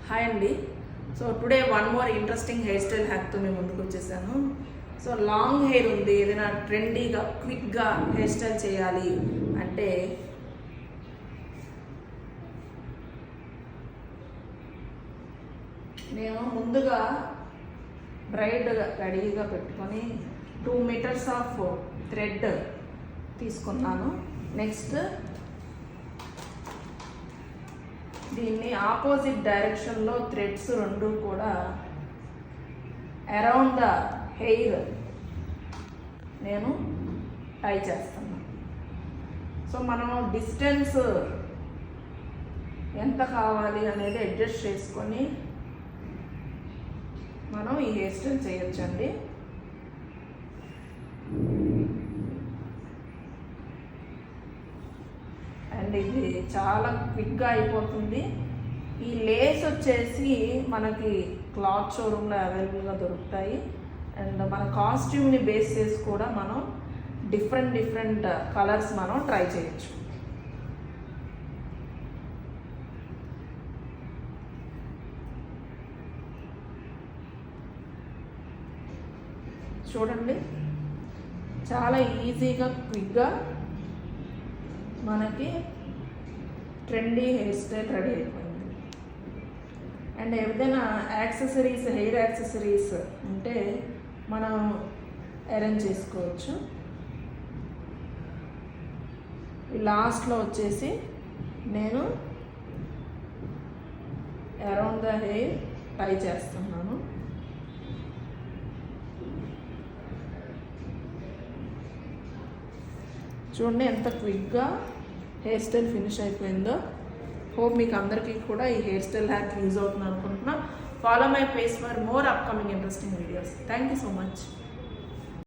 Hi అండి. So today one more interesting hair style హ్యాక్తో మేము ముందుకు వచ్చేసాను. సో లాంగ్ హెయిర్ ఉంది, ఏదైనా ట్రెండీగా క్విక్గా హెయిర్ స్టైల్ చేయాలి అంటే నేను ముందుగా బ్రైడ్ రెడీగా పెట్టుకొని 2 మీటర్స్ ఆఫ్ థ్రెడ్ తీసుకున్నాను. నెక్స్ట్ దీన్ని ఆపోజిట్ డైరెక్షన్లో థ్రెడ్స్ రెండు కూడా అరౌండ్ ద హెయిర్ నేను టై చేస్తాను. సో మనం డిస్టెన్స్ ఎంత కావాలి అనేది అడ్జస్ట్ చేసుకొని మనం ఈ హెయిర్ స్టైల్ చేయొచ్చండి. అండ్ ఇది చాలా క్విక్గా అయిపోతుంది. ఈ లేస్ వచ్చేసి మనకి క్లాత్ షోరూంలో అవైలబుల్గా దొరుకుతాయి. అండ్ మన కాస్ట్యూమ్ని బేస్ చేసి కూడా మనం డిఫరెంట్ కలర్స్ మనం ట్రై చేయొచ్చు. చూడండి, చాలా ఈజీగా క్విక్గా మనకి ట్రెండీ హెయిర్ స్టైల్ రెడీ అయిపోయింది. అండ్ ఏదైనా యాక్సెసరీస్, హెయిర్ యాక్సెసరీస్ ఉంటే మనం అరేంజ్ చేసుకోవచ్చు. లాస్ట్లో వచ్చేసి నేను అరౌండ్ ద హెయిర్ టై చేస్తున్నాను. చూడండి ఎంత క్విక్గా హెయిర్ స్టైల్ ఫినిష్ అయిపోయిందో. హోప్ మీకు అందరికీ కూడా ఈ హెయిర్ స్టైల్ హ్యాక్ యూజ్ అవుతుంది అనుకుంటున్నా. Follow my page for more upcoming interesting videos. Thank you so much.